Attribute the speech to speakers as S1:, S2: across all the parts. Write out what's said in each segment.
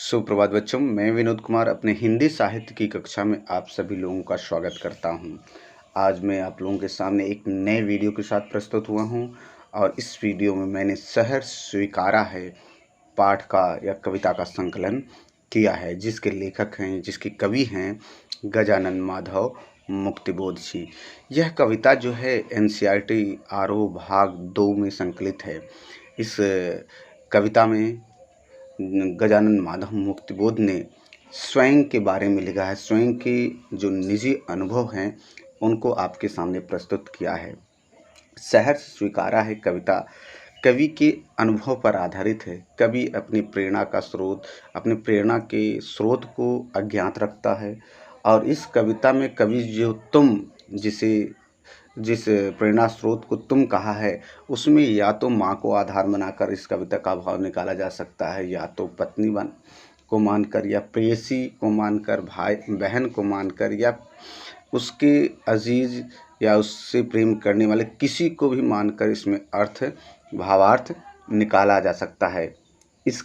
S1: सुप्रभात बच्चों, मैं विनोद कुमार अपने हिंदी साहित्य की कक्षा में आप सभी लोगों का स्वागत करता हूं। आज मैं आप लोगों के सामने एक नए वीडियो के साथ प्रस्तुत हुआ हूं और इस वीडियो में मैंने सहर्ष स्वीकारा है पाठ का या कविता का संकलन किया है, जिसके लेखक हैं, जिसके कवि हैं गजानन माधव मुक्तिबोध जी। यह कविता जो है NCERT आरोह भाग 2 में संकलित है। इस कविता में गजानन माधव मुक्तिबोध ने स्वयं के बारे में लिखा है। स्वयं के जो निजी अनुभव हैं उनको आपके सामने प्रस्तुत किया है। सहर्ष स्वीकारा है कविता कवि के अनुभव पर आधारित है। कवि अपनी प्रेरणा के स्रोत को अज्ञात रखता है और इस कविता में कवि जो जिस प्रेरणा स्रोत को तुम कहा है, उसमें या तो माँ को आधार बनाकर इस कविता का भाव निकाला जा सकता है, या तो पत्नी को मानकर, या प्रेयसी को मानकर, भाई बहन को मानकर, या उसके अजीज या उससे प्रेम करने वाले किसी को भी मानकर इसमें भावार्थ निकाला जा सकता है। इस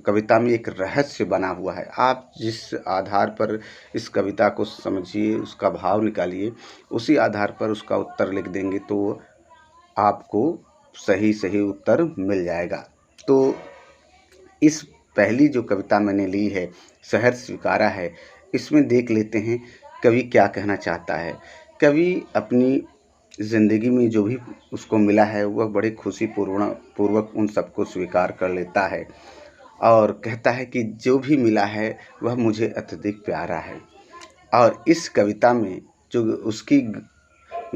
S1: कविता में एक रहस्य बना हुआ है। आप जिस आधार पर इस कविता को समझिए, उसका भाव निकालिए, उसी आधार पर उसका उत्तर लिख देंगे तो आपको सही उत्तर मिल जाएगा। तो इस पहली जो कविता मैंने ली है, सहर्ष स्वीकारा है, इसमें देख लेते हैं कवि क्या कहना चाहता है। कवि अपनी ज़िंदगी में जो भी उसको मिला है वह बड़े खुशी पूर्वक उन सबको स्वीकार कर लेता है और कहता है कि जो भी मिला है वह मुझे अत्यधिक प्यारा है। और इस कविता में जो उसकी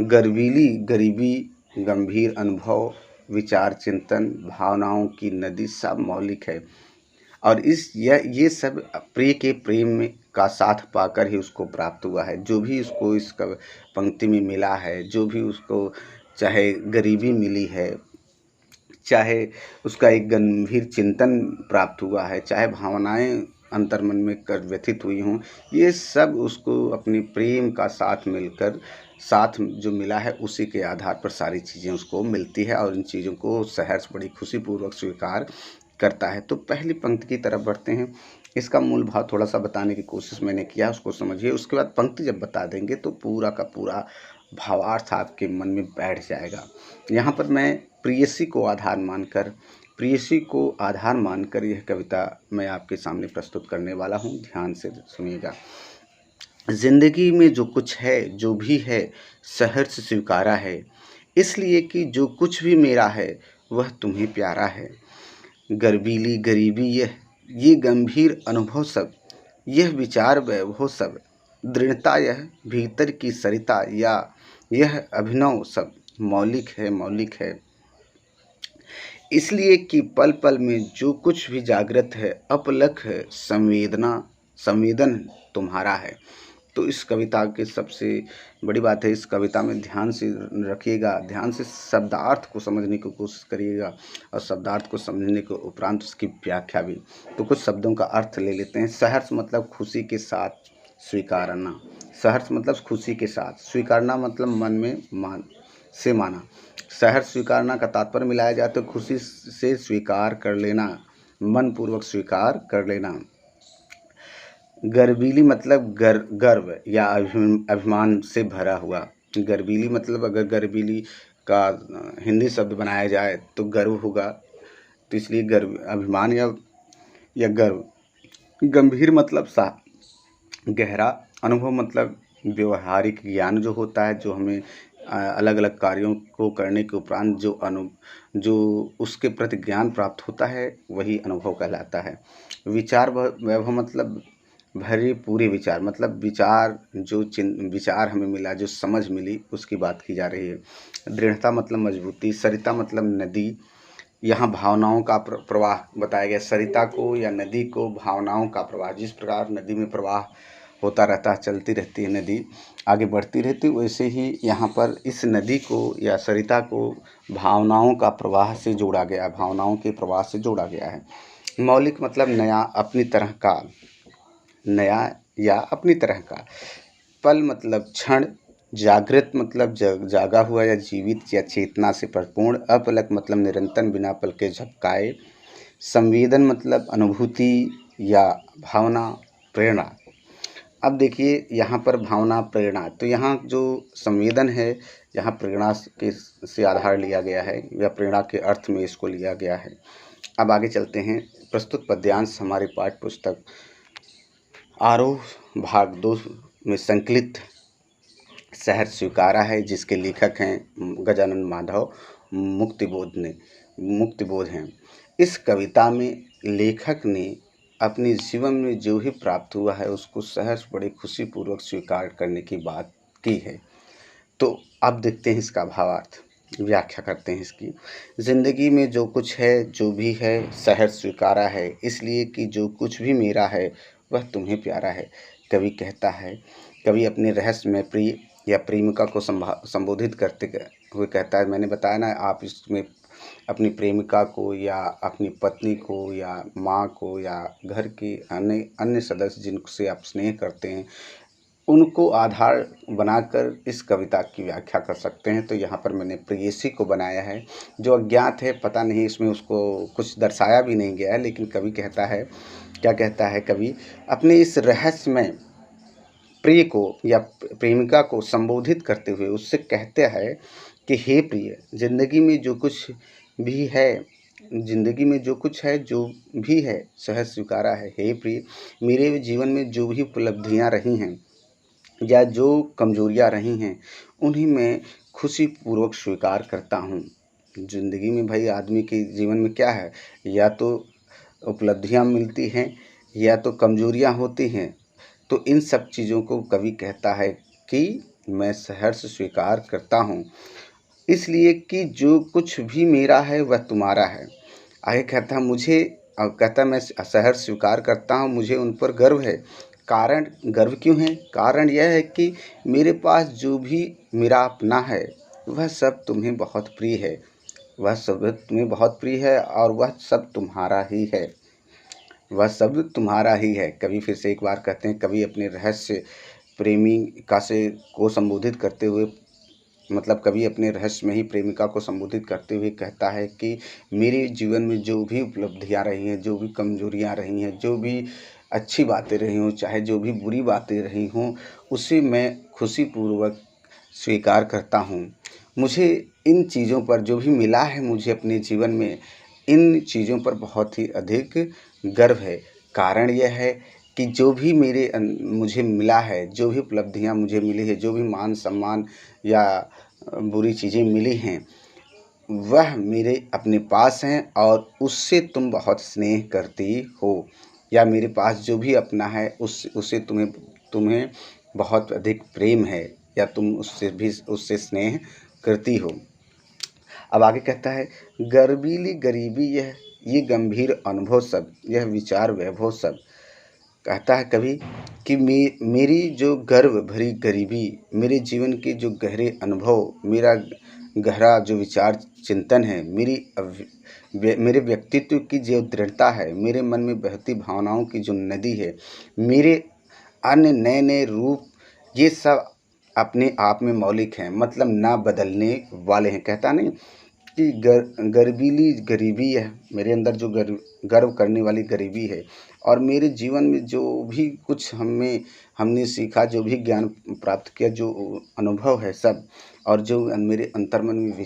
S1: गरीबी, गंभीर अनुभव, विचार, चिंतन, भावनाओं की नदी सब मौलिक है और ये सब प्रिय के प्रेम में का साथ पाकर ही उसको प्राप्त हुआ है। जो भी उसको इस पंक्ति में मिला है, जो भी उसको चाहे गरीबी मिली है, चाहे उसका एक गंभीर चिंतन प्राप्त हुआ है, चाहे भावनाएं अंतर्मन में व्यथित हुई हों, ये सब उसको अपने प्रेम का साथ जो मिला है उसी के आधार पर सारी चीज़ें उसको मिलती है और इन चीज़ों को सहर्ष बड़ी खुशीपूर्वक स्वीकार करता है। तो पहली पंक्ति की तरफ बढ़ते हैं। इसका मूल भाव थोड़ा सा बताने की कोशिश मैंने किया, उसको समझिए। उसके बाद पंक्ति जब बता देंगे तो पूरा का पूरा भावार्थ आपके मन में बैठ जाएगा। यहाँ पर मैं प्रेयसी को आधार मानकर यह कविता मैं आपके सामने प्रस्तुत करने वाला हूँ। ध्यान से सुनिएगा। जिंदगी में जो कुछ है, जो भी है, सहर्ष स्वीकारा है, इसलिए कि जो कुछ भी मेरा है वह तुम्हें प्यारा है। गर्वीली गरीबी ये गंभीर अनुभव सब, यह विचार वैभव सब, दृढ़ता यह भीतर की सरिता, या यह अभिनव सब मौलिक है। इसलिए कि पल पल में जो कुछ भी जागृत है, अपलक है, संवेदन तुम्हारा है। तो इस कविता की सबसे बड़ी बात है, इस कविता में ध्यान से रखिएगा, ध्यान से शब्दार्थ को समझने की कोशिश करिएगा और शब्दार्थ को समझने के उपरांत उसकी व्याख्या भी। तो कुछ शब्दों का अर्थ ले लेते हैं। सहर्ष मतलब खुशी के साथ स्वीकारना। सहर्ष मतलब खुशी के साथ, स्वीकारना मतलब मन में माना। सहर्ष स्वीकारना का तात्पर्य मिलाया जाए तो खुशी से स्वीकार कर लेना, मन पूर्वक स्वीकार कर लेना। गर्वीली मतलब गर्व या अभिमान से भरा हुआ। गर्वीली मतलब अगर गर्वीली का हिंदी शब्द बनाया जाए तो गर्व होगा, तो इसलिए गर्व अभिमान या गर्व। गंभीर मतलब गहरा। अनुभव मतलब व्यवहारिक ज्ञान जो होता है, जो हमें अलग अलग कार्यों को करने के उपरांत जो उसके प्रति ज्ञान प्राप्त होता है वही अनुभव कहलाता है। विचार वैभव मतलब भरे पूरे विचार, मतलब विचार हमें मिला, जो समझ मिली, उसकी बात की जा रही है। दृढ़ता मतलब मजबूती। सरिता मतलब नदी। यहाँ भावनाओं का प्रवाह बताया गया। सरिता को या नदी को भावनाओं का प्रवाह, जिस प्रकार नदी में प्रवाह होता रहता है, चलती रहती है नदी, आगे बढ़ती रहती है, वैसे ही यहाँ पर इस नदी को या सरिता को भावनाओं का प्रवाह से जोड़ा गया, भावनाओं के प्रवाह से जोड़ा गया है। मौलिक मतलब नया, अपनी तरह का, नया या अपनी तरह का। पल मतलब क्षण। जागृत मतलब जागा हुआ या जीवित या चेतना से परिपूर्ण। अपलक मतलब निरंतर बिना पल के झपकाए। संवेदन मतलब अनुभूति या भावना, प्रेरणा। अब देखिए यहाँ पर भावना, प्रेरणा, तो यहाँ जो संवेदन है, यहाँ प्रेरणा के से आधार लिया गया है या प्रेरणा के अर्थ में इसको लिया गया है। अब आगे चलते हैं। प्रस्तुत पद्यांश हमारे पाठ्य पुस्तक आरोह भाग 2 में संकलित शहर स्वीकारा है, जिसके लेखक हैं गजानन माधव मुक्तिबोध हैं। इस कविता में लेखक ने अपने जीवन में जो भी प्राप्त हुआ है उसको सहर्ष बड़े खुशीपूर्वक स्वीकार करने की बात की है। तो अब देखते हैं इसका भावार्थ, व्याख्या करते हैं इसकी। ज़िंदगी में जो कुछ है, जो भी है, सहर्ष स्वीकारा है, इसलिए कि जो कुछ भी मेरा है वह तुम्हें प्यारा है। कवि कहता है, कवि अपने रहस्य में प्रिय या प्रेमिका को संबोधित करते हुए कहता है, मैंने बताया ना, आप इसमें अपनी प्रेमिका को या अपनी पत्नी को या माँ को या घर के अन्य सदस्य जिनसे आप स्नेह करते हैं उनको आधार बनाकर इस कविता की व्याख्या कर सकते हैं। तो यहाँ पर मैंने प्रेयसी को बनाया है, जो अज्ञात है, पता नहीं इसमें उसको कुछ दर्शाया भी नहीं गया है, लेकिन कवि कहता है, क्या कहता है कवि, अपने इस रहस्य में प्रिय को या प्रेमिका को संबोधित करते हुए उससे कहते हैं कि हे प्रिय, ज़िंदगी में जो कुछ भी है, ज़िंदगी में जो कुछ है, जो भी है, सहज स्वीकारा है। हे प्रिय, मेरे जीवन में जो भी उपलब्धियाँ रही हैं या जो कमजोरियाँ रही हैं उन्हें मैं खुशीपूर्वक स्वीकार करता हूँ। ज़िंदगी में भाई आदमी के जीवन में क्या है, या तो उपलब्धियाँ मिलती हैं या तो कमजोरियाँ होती हैं। तो इन सब चीज़ों को कवि कहता है कि मैं सहर्ष स्वीकार करता हूँ, इसलिए कि जो कुछ भी मेरा है वह तुम्हारा है। आगे कहता है, कहता मैं सहर्ष स्वीकार करता हूँ, मुझे उन पर गर्व है। कारण, गर्व क्यों है? कारण यह है कि मेरे पास जो भी मेरा अपना है वह सब तुम्हें बहुत प्रिय है, वह सब तुम्हें बहुत प्रिय है और वह सब तुम्हारा ही है, वह सब तुम्हारा ही है। कवि फिर से एक बार कहते हैं, कवि अपने रहस्य प्रेमिका से को संबोधित करते हुए, मतलब कवि अपने रहस्य में ही प्रेमिका को संबोधित करते हुए कहता है कि मेरे जीवन में जो भी उपलब्धियाँ रही हैं, जो भी कमजोरियाँ रही हैं, जो भी अच्छी बातें रही हों, चाहे जो भी बुरी बातें रही हों, उसे मैं खुशीपूर्वक स्वीकार करता हूँ। मुझे इन चीज़ों पर जो भी मिला है, मुझे अपने जीवन में इन चीज़ों पर बहुत ही अधिक गर्व है। कारण यह है कि जो भी मुझे मिला है, जो भी उपलब्धियाँ मुझे मिली है, जो भी मान सम्मान या बुरी चीज़ें मिली हैं, वह मेरे अपने पास हैं और उससे तुम बहुत स्नेह करती हो, या मेरे पास जो भी अपना है उससे तुम्हें बहुत अधिक प्रेम है, या तुम उससे स्नेह करती हो। अब आगे कहता है, गर्वीली गरीबी ये गंभीर अनुभव सब, यह विचार वैभव सब। कहता है कभी कि मेरी जो गर्व भरी गरीबी, मेरे जीवन के जो गहरे अनुभव, मेरा गहरा जो विचार चिंतन है, मेरे व्यक्तित्व की जो दृढ़ता है, मेरे मन में बहती भावनाओं की जो नदी है, मेरे अन्य नए नए रूप, ये सब अपने आप में मौलिक हैं, मतलब ना बदलने वाले हैं। कहता नहीं कि गर्वीली गरीबी है, मेरे अंदर जो गर्व करने वाली गरीबी है, और मेरे जीवन में जो भी कुछ हमने सीखा, जो भी ज्ञान प्राप्त किया, जो अनुभव है सब, और जो मेरे अंतर्मन में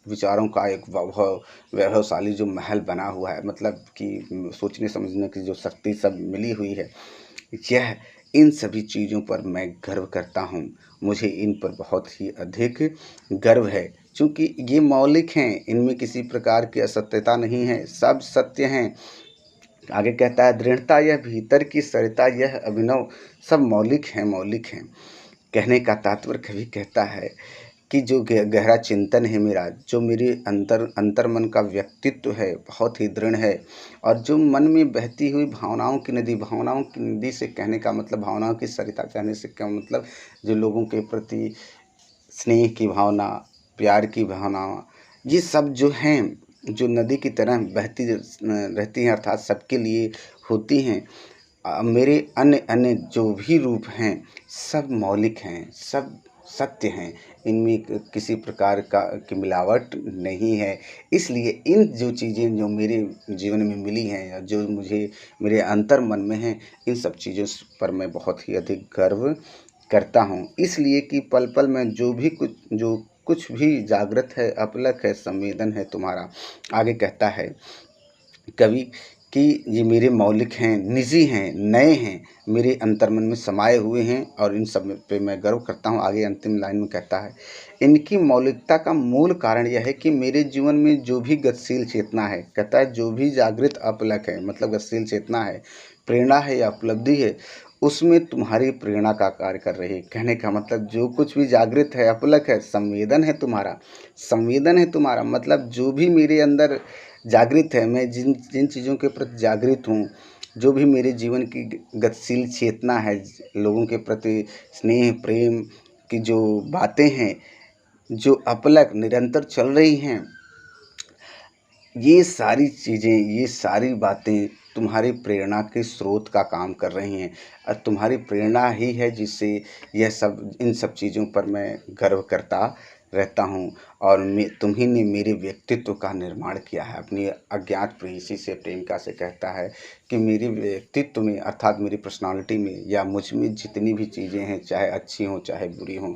S1: विचारों का एक वैभवशाली जो महल बना हुआ है, मतलब कि सोचने समझने की जो शक्ति सब मिली हुई है, यह इन सभी चीज़ों पर मैं गर्व करता हूँ। मुझे इन पर बहुत ही अधिक गर्व है, क्योंकि ये मौलिक हैं, इनमें किसी प्रकार की असत्यता नहीं है, सब सत्य हैं। आगे कहता है, दृढ़ता यह भीतर की सरिता यह अभिनव, सब मौलिक हैं। कहने का तात्पर्य कवि कहता है कि जो गहरा चिंतन है मेरा, जो मेरे अंतर्मन का व्यक्तित्व है, बहुत ही दृढ़ है, और जो मन में बहती हुई भावनाओं की नदी से कहने का मतलब, भावनाओं की सरिता कहने से क्या मतलब, जो लोगों के प्रति स्नेह की भावना, प्यार की भावना, ये सब जो हैं, जो नदी की तरह बहती रहती हैं, अर्थात सबके लिए होती हैं। मेरे अन्य अन्य जो भी रूप हैं सब मौलिक हैं, सब सत्य हैं, इनमें किसी प्रकार का की मिलावट नहीं है। इसलिए इन जो चीज़ें जो मेरे जीवन में मिली हैं या जो मुझे मेरे अंतर मन में हैं, इन सब चीज़ों पर मैं बहुत ही अधिक गर्व करता हूँ। इसलिए कि पल-पल में जो कुछ भी जागृत है, अपलक है, संवेदन है तुम्हारा, आगे कहता है कवि कि ये मेरे मौलिक हैं, निजी हैं, नए हैं, मेरे अंतर्मन में समाये हुए हैं और इन सब पे मैं गर्व करता हूँ। आगे अंतिम लाइन में कहता है, इनकी मौलिकता का मूल कारण यह है कि मेरे जीवन में जो भी गतिशील चेतना है, कहता है जो भी जागृत अपलक है, मतलब गतिशील चेतना है, प्रेरणा है या उपलब्धि है, उसमें तुम्हारी प्रेरणा का कार्य कर रही है। कहने का मतलब जो कुछ भी जागृत है, अपलक है, संवेदन है तुम्हारा मतलब जो भी मेरे अंदर जागृत है, मैं जिन जिन चीज़ों के प्रति जागृत हूँ, जो भी मेरे जीवन की गतिशील चेतना है, लोगों के प्रति स्नेह, प्रेम की जो बातें हैं, जो अपलक निरंतर चल रही हैं, ये सारी चीज़ें, ये सारी बातें तुम्हारी प्रेरणा के स्रोत का काम कर रही हैं और तुम्हारी प्रेरणा ही है जिससे यह सब इन सब चीज़ों पर मैं गर्व करता रहता हूँ। और तुम ही ने मेरे व्यक्तित्व का निर्माण किया है। अपनी अज्ञात प्रेयसी से, प्रेमिका से कहता है कि मेरे व्यक्तित्व में अर्थात मेरी पर्सनालिटी में या मुझ में जितनी भी चीज़ें हैं, चाहे अच्छी हों चाहे बुरी हों,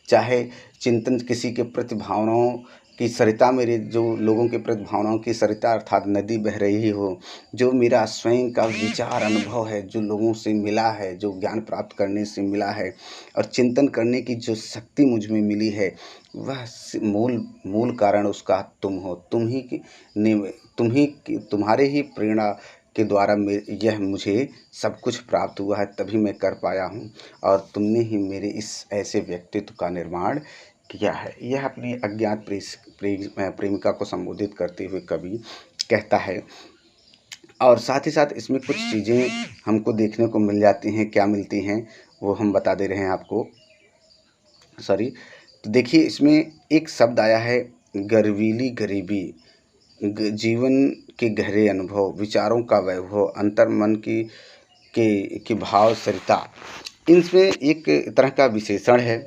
S1: चाहे चिंतन किसी के प्रति भावनाओं कि सरिता मेरे जो लोगों के प्रति भावनाओं की सरिता अर्थात नदी बह रही हो, जो मेरा स्वयं का विचार अनुभव है, जो लोगों से मिला है, जो ज्ञान प्राप्त करने से मिला है और चिंतन करने की जो शक्ति मुझ में मिली है, वह मूल कारण उसका तुम हो। तुम्हारे ही प्रेरणा के द्वारा यह मुझे सब कुछ प्राप्त हुआ है, तभी मैं कर पाया हूँ और तुमने ही मेरे इस ऐसे व्यक्तित्व का निर्माण किया है। यह अपनी अज्ञात प्रेमिका को संबोधित करते हुए कवि कहता है। और साथ ही साथ इसमें कुछ चीज़ें हमको देखने को मिल जाती हैं। क्या मिलती हैं वो हम बता दे रहे हैं आपको। तो देखिए इसमें एक शब्द आया है गर्वीली गरीबी, जीवन के गहरे अनुभव, विचारों का वैभव, अंतर्मन की भाव सरिता। इनमें एक तरह का विशेषण है।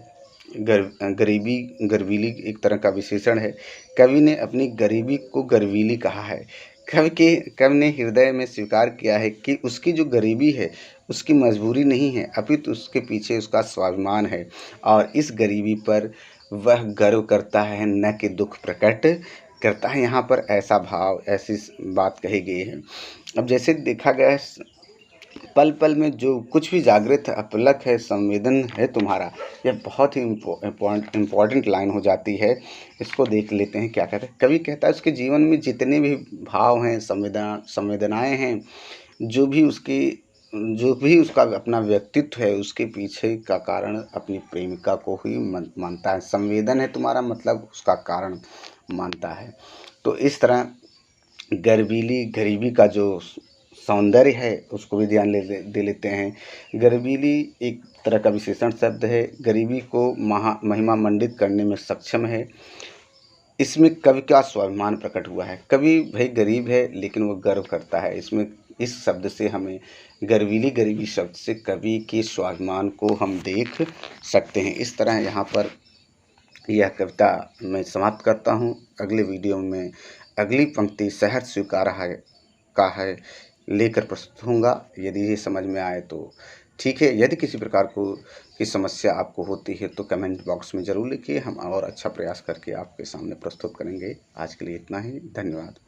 S1: गर्वीली एक तरह का विशेषण है। कवि ने अपनी गरीबी को गर्वीली कहा है। कवि ने हृदय में स्वीकार किया है कि उसकी जो गरीबी है उसकी मजबूरी नहीं है, अपितु उसके पीछे उसका स्वाभिमान है और इस गरीबी पर वह गर्व करता है, न कि दुख प्रकट करता है। यहाँ पर ऐसा भाव, ऐसी बात कही गई है। अब जैसे देखा गया है, पल पल में जो कुछ भी जागृत है, अपलक है, संवेदन है तुम्हारा, यह बहुत ही इम्पोर्टेंट लाइन हो जाती है। इसको देख लेते हैं क्या कहते हैं। कवि कहता है उसके जीवन में जितने भी भाव हैं, संवेदनाएं हैं, जो भी उसका अपना व्यक्तित्व है, उसके पीछे का कारण अपनी प्रेमिका को ही मानता है। संवेदन है तुम्हारा मतलब उसका कारण मानता है। तो इस तरह गर्वीली गरीबी का जो सौंदर्य है उसको भी ध्यान दे लेते हैं। गर्वीली एक तरह का विशेषण शब्द है। गरीबी को महिमा मंडित करने में सक्षम है। इसमें कवि का स्वाभिमान प्रकट हुआ है। कवि भाई गरीब है लेकिन वो गर्व करता है। इसमें इस शब्द से हमें गर्वीली गरीबी शब्द से कवि के स्वाभिमान को हम देख सकते हैं। इस तरह यहाँ पर यह कविता मैं समाप्त करता हूँ। अगले वीडियो में अगली पंक्ति सहर्ष स्वीकार है लेकर प्रस्तुत होऊंगा। यदि ये समझ में आए तो ठीक है। यदि किसी प्रकार की समस्या आपको होती है तो कमेंट बॉक्स में ज़रूर लिखिए। हम और अच्छा प्रयास करके आपके सामने प्रस्तुत करेंगे। आज के लिए इतना ही। धन्यवाद।